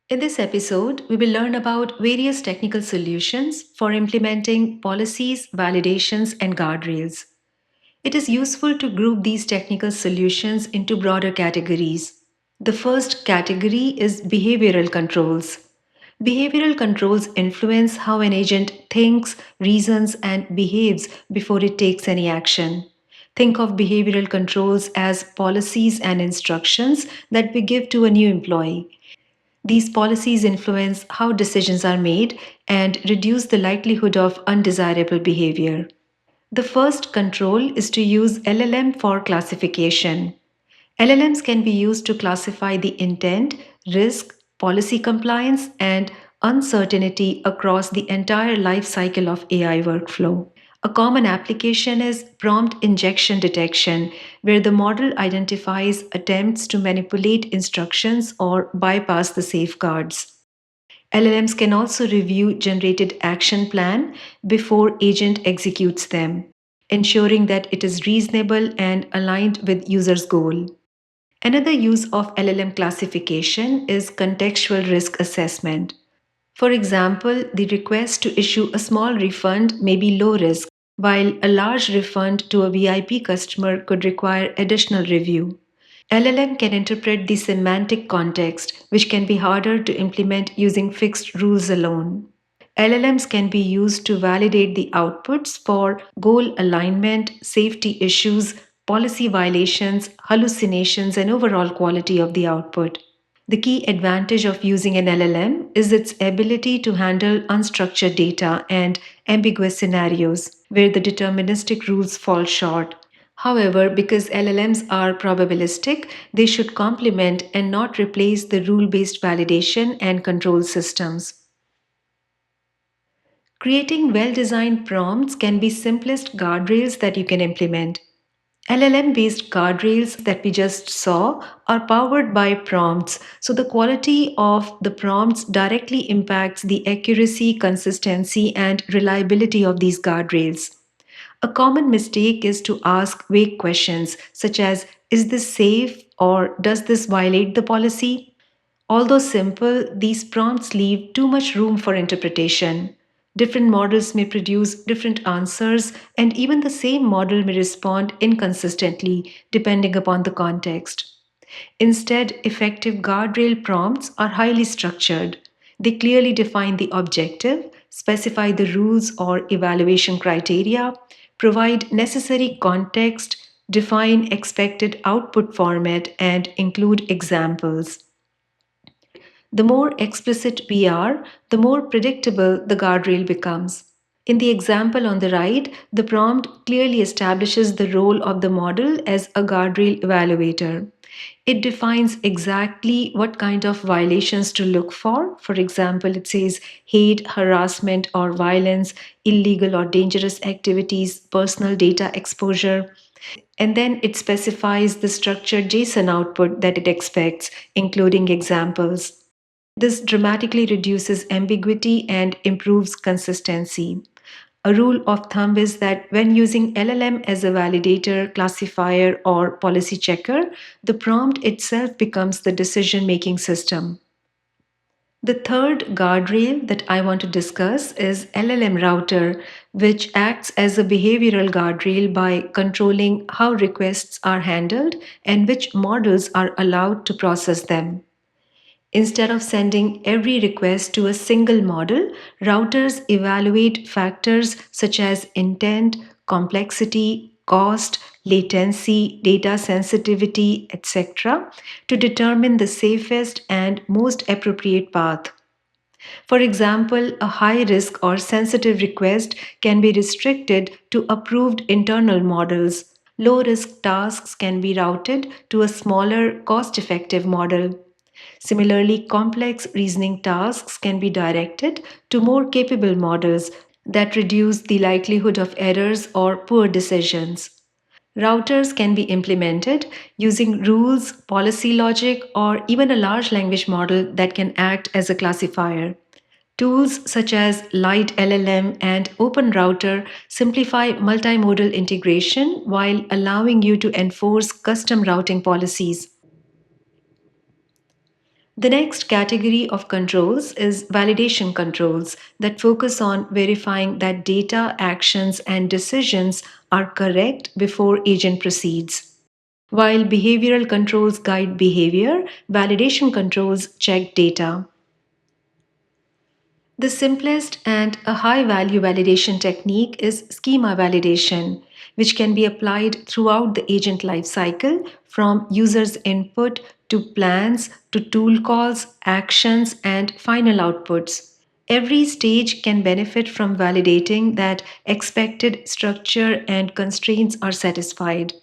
In this episode, we will learn about various technical solutions for implementing policies, validations, and guardrails. It is useful to group these technical solutions into broader categories. The first category is behavioral controls. Behavioral controls influence how an agent thinks, reasons, and behaves before it takes any action. Think of behavioral controls as policies and instructions that we give to a new employee. These policies influence how decisions are made and reduce the likelihood of undesirable behavior. The first control is to use LLM for classification. LLMs can be used to classify the intent, risk, policy compliance, and uncertainty across the entire life cycle of AI workflow. A common application is prompt injection detection, where the model identifies attempts to manipulate instructions or bypass the safeguards. LLMs can also review generated action plan before agent executes them, ensuring that it is reasonable and aligned with user's goal. Another use of LLM classification is contextual risk assessment. For example, the request to issue a small refund may be low risk, while a large refund to a VIP customer could require additional review. LLM can interpret the semantic context, which can be harder to implement using fixed rules alone. LLMs can be used to validate the outputs for goal alignment, safety issues, policy violations, hallucinations, and overall quality of the output. The key advantage of using an LLM is its ability to handle unstructured data and ambiguous scenarios where the deterministic rules fall short. However, because LLMs are probabilistic, they should complement and not replace the rule based validation and control systems. Creating well designed prompts can be simplest guardrails that you can implement. LLM based guardrails that we just saw are powered by prompts, so the quality of the prompts directly impacts the accuracy, consistency, and reliability of these guardrails. A common mistake is to ask vague questions such as, "Is this safe?" or "Does this violate the policy?" Although simple, these prompts leave too much room for interpretation. Different models may produce different answers, and even the same model may respond inconsistently depending upon the context. Instead, effective guardrail prompts are highly structured. They clearly define the objective, specify the rules or evaluation criteria, provide necessary context, define expected output format, and include examples. The more explicit we are, the more predictable the guardrail becomes. In the example on the right, the prompt clearly establishes the role of the model as a guardrail evaluator. It defines exactly what kind of violations to look for. For example, it says hate, harassment, or violence, illegal or dangerous activities, personal data exposure. And then it specifies the structured JSON output that it expects, including examples. This dramatically reduces ambiguity and improves consistency. A rule of thumb is that when using LLM as a validator, classifier, or policy checker, the prompt itself becomes the decision making system. The third guardrail that I want to discuss is LLM router, which acts as a behavioral guardrail by controlling how requests are handled and which models are allowed to process them. Instead of sending every request to a single model, routers evaluate factors such as intent, complexity, cost, latency, data sensitivity, etc., to determine the safest and most appropriate path. For example, a high risk or sensitive request can be restricted to approved internal models. Low risk tasks can be routed to a smaller, cost effective model. Similarly, complex reasoning tasks can be directed to more capable models that reduce the likelihood of errors or poor decisions. Routers can be implemented using rules, policy logic, or even a large language model that can act as a classifier. Tools such as Light LLM and OpenRouter simplify multimodal integration while allowing you to enforce custom routing policies. The next category of controls is validation controls that focus on verifying that data, actions, and decisions are correct before agent proceeds. While behavioral controls guide behavior, validation controls check data. The simplest and a high value validation technique is schema validation, which can be applied throughout the agent lifecycle from user's input to plans to tool calls, actions, and final outputs. Every stage can benefit from validating that expected structure and constraints are satisfied.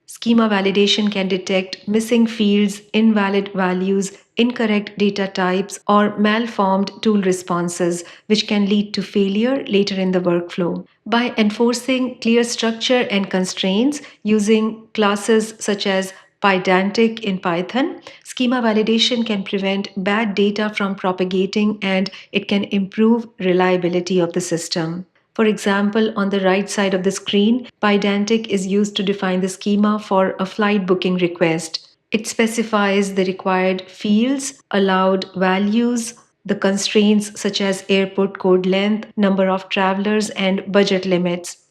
Schema validation can detect missing fields, invalid values, incorrect data types, or malformed tool responses, which can lead to failure later in the workflow. By enforcing clear structure and constraints using classes such as Pydantic in Python, schema validation can prevent bad data from propagating and it can improve reliability of the system. For example, on the right side of the screen, Pydantic is used to define the schema for a flight booking request. It specifies the required fields, allowed values, the constraints such as airport code length, number of travelers, and budget limits.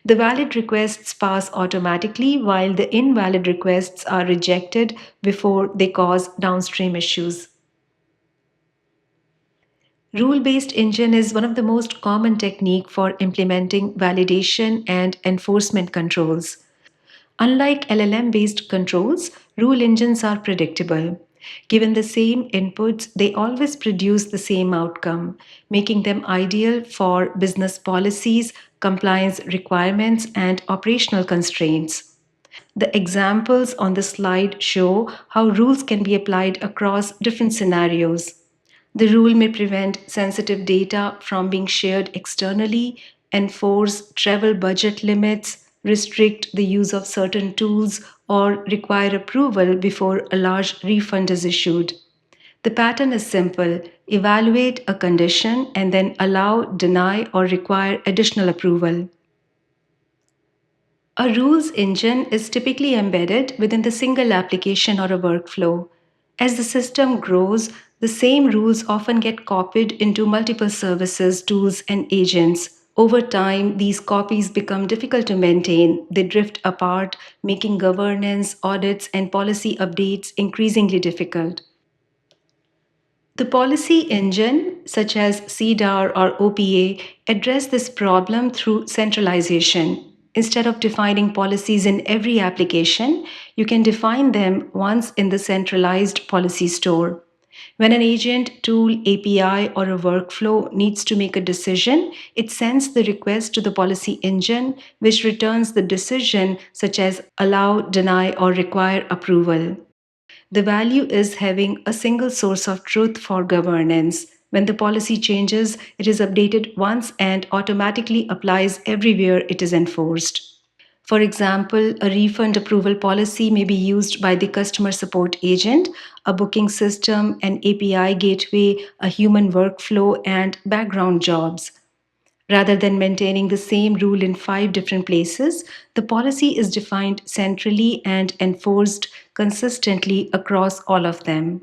The valid requests pass automatically while the invalid requests are rejected before they cause downstream issues. Rule-based engine is one of the most common technique for implementing validation and enforcement controls. Unlike LLM-based controls, rule engines are predictable. Given the same inputs, they always produce the same outcome, making them ideal for business policies, compliance requirements, and operational constraints. The examples on the slide show how rules can be applied across different scenarios. The rule may prevent sensitive data from being shared externally, enforce travel budget limits, restrict the use of certain tools, or require approval before a large refund is issued. The pattern is simple: evaluate a condition and then allow, deny, or require additional approval. A rules engine is typically embedded within the single application or a workflow. As the system grows, the same rules often get copied into multiple services, tools, and agents. Over time, these copies become difficult to maintain. They drift apart, making governance, audits, and policy updates increasingly difficult. The policy engine, such as CDAR or OPA, address this problem through centralization. Instead of defining policies in every application, you can define them once in the centralized policy store. When an agent, tool, API, or a workflow needs to make a decision, it sends the request to the policy engine, which returns the decision, such as allow, deny, or require approval. The value is having a single source of truth for governance. When the policy changes, it is updated once and automatically applies everywhere it is enforced. For example, a refund approval policy may be used by the customer support agent, a booking system, an API gateway, a human workflow, and background jobs. Rather than maintaining the same rule in five different places, the policy is defined centrally and enforced consistently across all of them.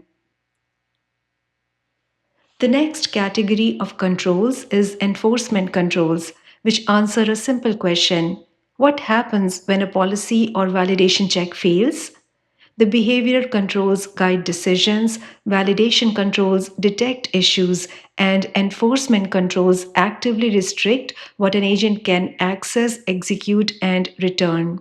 The next category of controls is enforcement controls, which answer a simple question: what happens when a policy or validation check fails? The behavior controls guide decisions, validation controls detect issues, and enforcement controls actively restrict what an agent can access, execute, and return.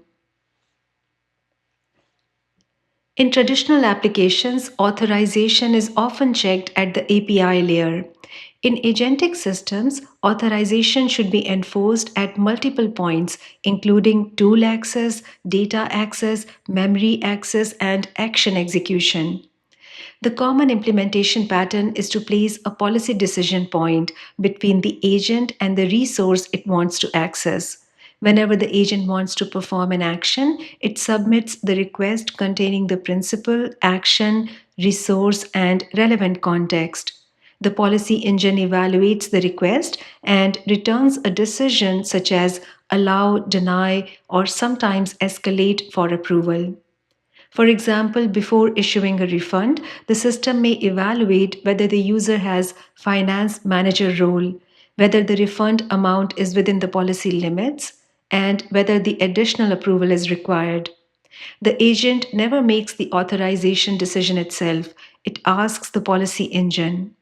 In traditional applications, authorization is often checked at the API layer. In agentic systems, authorization should be enforced at multiple points, including tool access, data access, memory access, and action execution. The common implementation pattern is to place a policy decision point between the agent and the resource it wants to access. Whenever the agent wants to perform an action, it submits the request containing the principal, action, resource, and relevant context. The policy engine evaluates the request and returns a decision such as allow, deny, or sometimes escalate for approval. For example, before issuing a refund, the system may evaluate whether the user has finance manager role, whether the refund amount is within the policy limits, and whether the additional approval is required. The agent never makes the authorization decision itself, it asks the policy engine.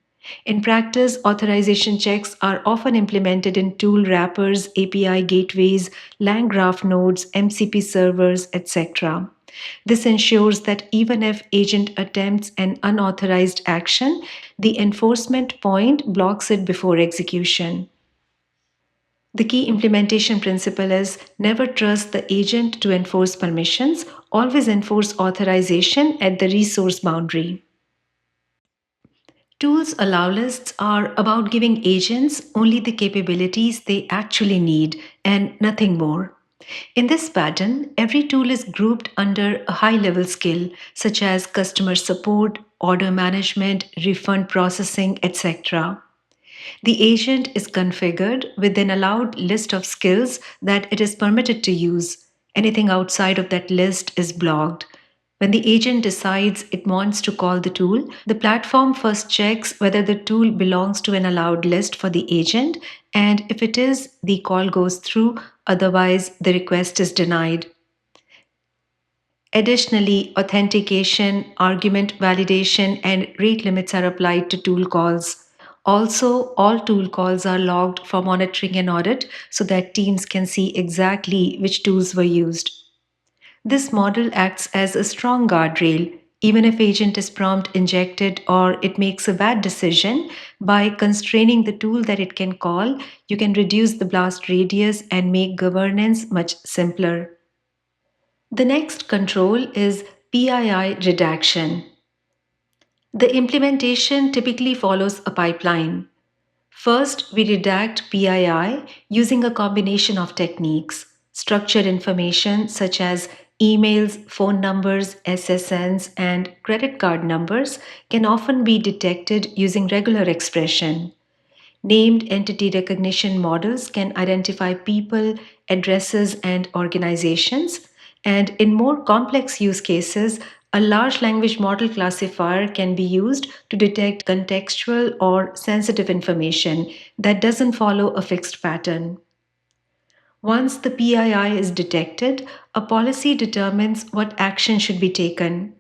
In practice, authorization checks are often implemented in tool wrappers, API gateways, LangGraph nodes, MCP servers, etc. This ensures that even if agent attempts an unauthorized action, the enforcement point blocks it before execution. The key implementation principle is never trust the agent to enforce permissions, always enforce authorization at the resource boundary. Tools allow lists are about giving agents only the capabilities they actually need and nothing more. In this pattern, every tool is grouped under a high level skill, such as customer support, order management, refund processing, etc. The agent is configured with an allowed list of skills that it is permitted to use. Anything outside of that list is blocked. When the agent decides it wants to call the tool, the platform first checks whether the tool belongs to an allowed list for the agent, and if it is, the call goes through, otherwise, the request is denied. Additionally, authentication, argument validation, and rate limits are applied to tool calls. Also, all tool calls are logged for monitoring and audit so that teams can see exactly which tools were used. This model acts as a strong guardrail. Even if agent is prompt injected or it makes a bad decision, by constraining the tool that it can call, you can reduce the blast radius and make governance much simpler. The next control is PII redaction. The implementation typically follows a pipeline. First, we redact PII using a combination of techniques. Structured information such as emails, phone numbers, SSNs, and credit card numbers can often be detected using regular expression. Named entity recognition models can identify people, addresses, and organizations. And in more complex use cases, a large language model classifier can be used to detect contextual or sensitive information that doesn't follow a fixed pattern. Once the PII is detected, a policy determines what action should be taken.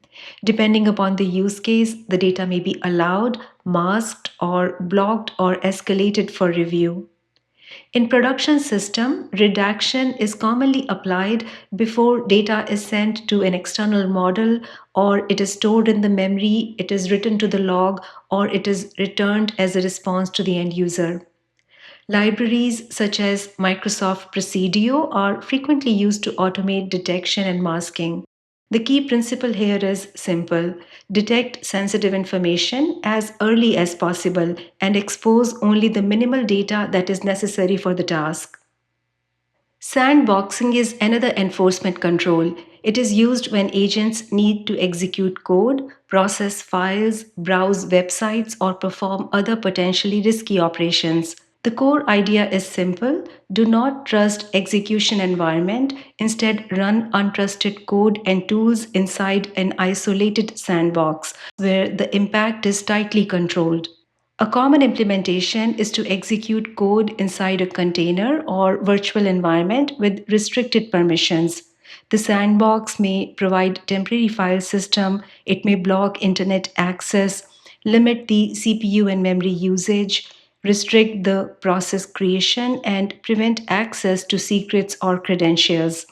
Depending upon the use case, the data may be allowed, masked, or blocked or escalated for review. In production system, redaction is commonly applied before data is sent to an external model or it is stored in the memory, it is written to the log, or it is returned as a response to the end user. Libraries such as Microsoft Presidio are frequently used to automate detection and masking. The key principle here is simple: detect sensitive information as early as possible and expose only the minimal data that is necessary for the task. Sandboxing is another enforcement control. It is used when agents need to execute code, process files, browse websites, or perform other potentially risky operations. The core idea is simple: do not trust execution environment, instead run untrusted code and tools inside an isolated sandbox where the impact is tightly controlled. A common implementation is to execute code inside a container or virtual environment with restricted permissions. The sandbox may provide temporary file system, it may block internet access, limit the CPU and memory usage, restrict the process creation, and prevent access to secrets or credentials.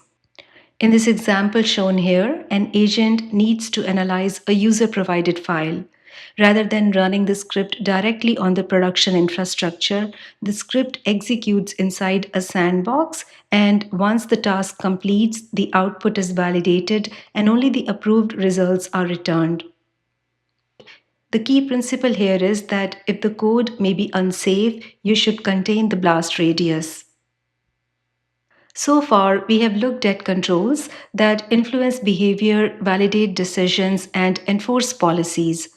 In this example shown here, an agent needs to analyze a user provided file. Rather than running the script directly on the production infrastructure, the script executes inside a sandbox, and once the task completes, the output is validated and only the approved results are returned. The key principle here is that if the code may be unsafe, you should contain the blast radius. So far, we have looked at controls that influence behavior, validate decisions, and enforce policies.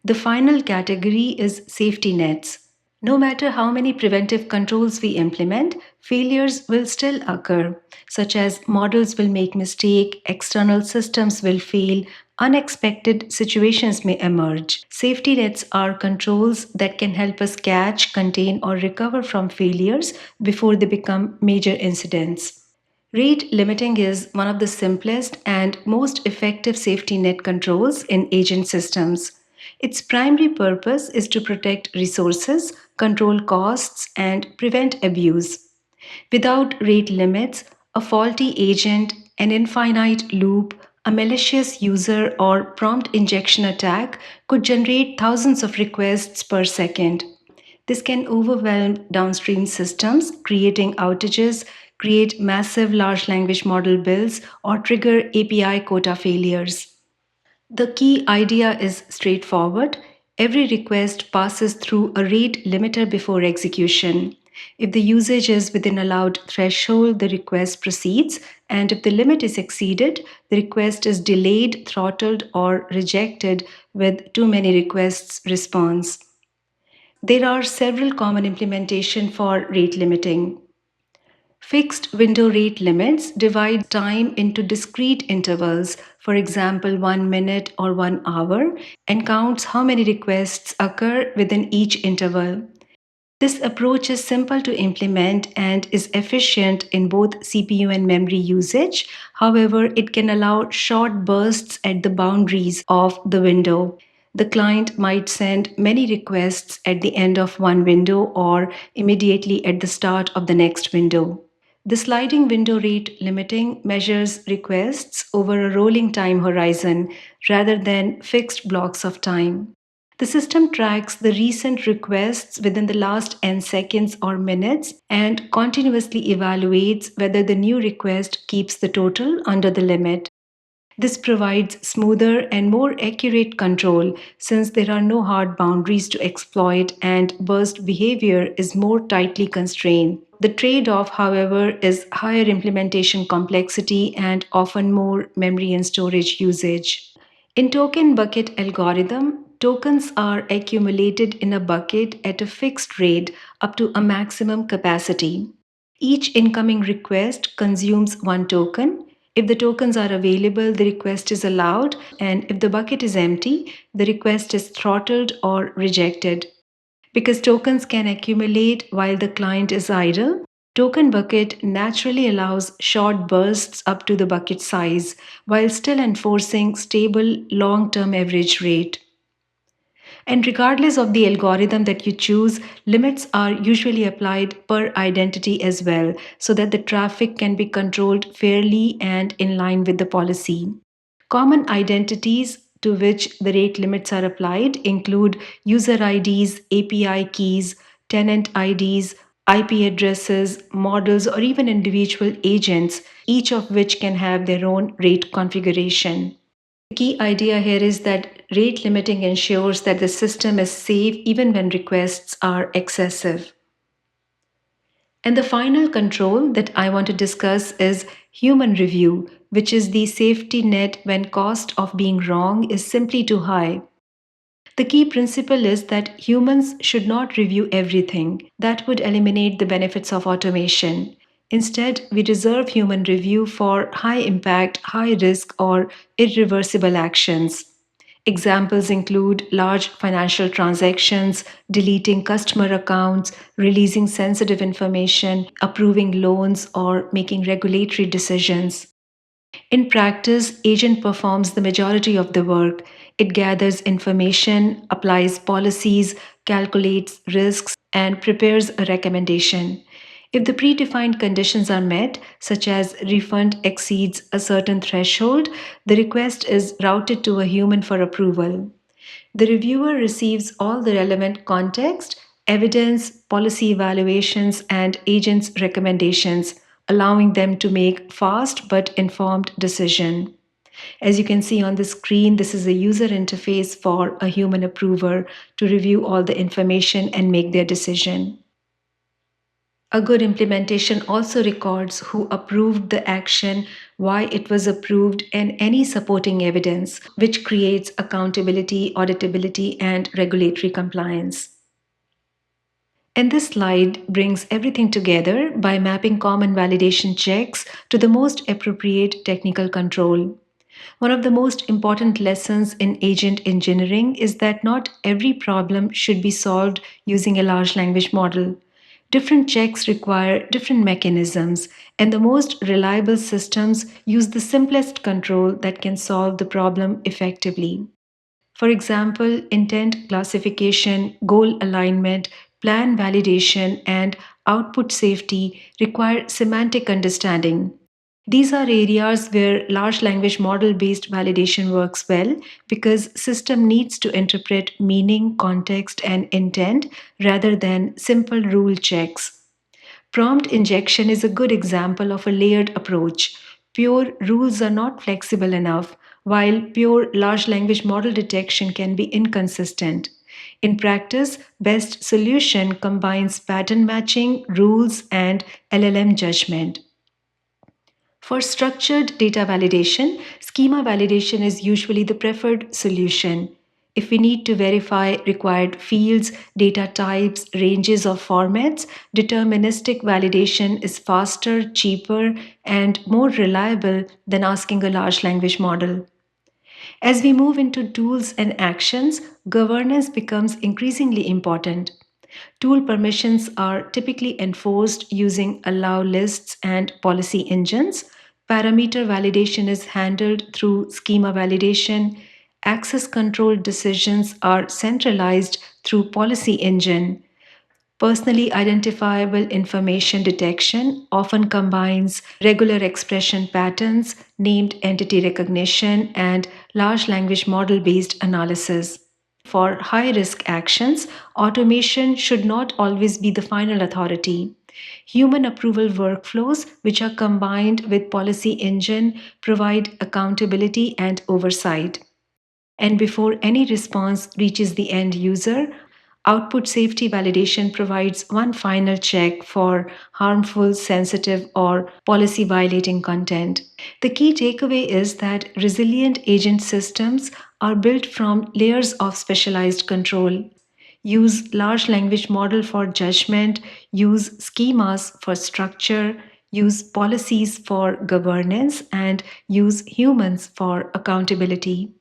The final category is safety nets. No matter how many preventive controls we implement, failures will still occur, such as models will make mistakes, external systems will fail, unexpected situations may emerge. Safety nets are controls that can help us catch, contain, or recover from failures before they become major incidents. Rate limiting is one of the simplest and most effective safety net controls in agent systems. Its primary purpose is to protect resources, control costs, and prevent abuse. Without rate limits, a faulty agent, an infinite loop, a malicious user, or prompt injection attack could generate thousands of requests per second. This can overwhelm downstream systems, creating outages, create massive large language model builds, or trigger API quota failures. The key idea is straightforward. Every request passes through a rate limiter before execution. If the usage is within allowed threshold, the request proceeds, and if the limit is exceeded, the request is delayed, throttled, or rejected with too many requests response. There are several common implementation for rate limiting. Fixed window rate limits divide time into discrete intervals, for example, 1 minute or 1 hour, and counts how many requests occur within each interval. This approach is simple to implement and is efficient in both CPU and memory usage. However, it can allow short bursts at the boundaries of the window. The client might send many requests at the end of one window or immediately at the start of the next window. The sliding window rate limiting measures requests over a rolling time horizon rather than fixed blocks of time. The system tracks the recent requests within the last n seconds or minutes and continuously evaluates whether the new request keeps the total under the limit. This provides smoother and more accurate control since there are no hard boundaries to exploit and burst behavior is more tightly constrained. The trade off, however, is higher implementation complexity and often more memory and storage usage. In token bucket algorithm, tokens are accumulated in a bucket at a fixed rate up to a maximum capacity. Each incoming request consumes one token. If the tokens are available, the request is allowed, and if the bucket is empty, the request is throttled or rejected. Because tokens can accumulate while the client is idle, token bucket naturally allows short bursts up to the bucket size while still enforcing stable long-term average rate. And regardless of the algorithm that you choose, limits are usually applied per identity as well, so that the traffic can be controlled fairly and in line with the policy. Common identities to which the rate limits are applied include user IDs, API keys, tenant IDs, IP addresses, models, or even individual agents, each of which can have their own rate configuration. The key idea here is that rate limiting ensures that the system is safe even when requests are excessive. And the final control that I want to discuss is human review, which is the safety net when cost of being wrong is simply too high. The key principle is that humans should not review everything. That would eliminate the benefits of automation. Instead, we reserve human review for high impact, high risk, or irreversible actions. Examples include large financial transactions, deleting customer accounts, releasing sensitive information, approving loans, or making regulatory decisions. In practice, agent performs the majority of the work. It gathers information, applies policies, calculates risks, and prepares a recommendation. If the predefined conditions are met, such as refund exceeds a certain threshold, the request is routed to a human for approval. The reviewer receives all the relevant context, evidence, policy evaluations, and agents' recommendations, allowing them to make fast but informed decision. As you can see on the screen, this is a user interface for a human approver to review all the information and make their decision. A good implementation also records who approved the action, why it was approved, and any supporting evidence, which creates accountability, auditability, and regulatory compliance. And this slide brings everything together by mapping common validation checks to the most appropriate technical control. One of the most important lessons in agent engineering is that not every problem should be solved using a large language model. Different checks require different mechanisms, and the most reliable systems use the simplest control that can solve the problem effectively. For example, intent classification, goal alignment, plan validation, and output safety require semantic understanding. These are areas where large language model based validation works well because system needs to interpret meaning, context and intent rather than simple rule checks. Prompt injection is a good example of a layered approach. Pure rules are not flexible enough, while pure large language model detection can be inconsistent. In practice, best solution combines pattern matching, rules, and LLM judgment. For structured data validation, schema validation is usually the preferred solution. If we need to verify required fields, data types, ranges, or formats, deterministic validation is faster, cheaper, and more reliable than asking a large language model. As we move into tools and actions, governance becomes increasingly important. Tool permissions are typically enforced using allow lists and policy engines. Parameter validation is handled through schema validation. Access control decisions are centralized through policy engine. Personally identifiable information detection often combines regular expression patterns, named entity recognition, and large language model based analysis. For high risk actions, automation should not always be the final authority. Human approval workflows, which are combined with policy engine, provide accountability and oversight. And before any response reaches the end user, output safety validation provides one final check for harmful, sensitive, or policy violating content. The key takeaway is that resilient agent systems are built from layers of specialized control. Use large language model for judgment, use schemas for structure, use policies for governance, and use humans for accountability.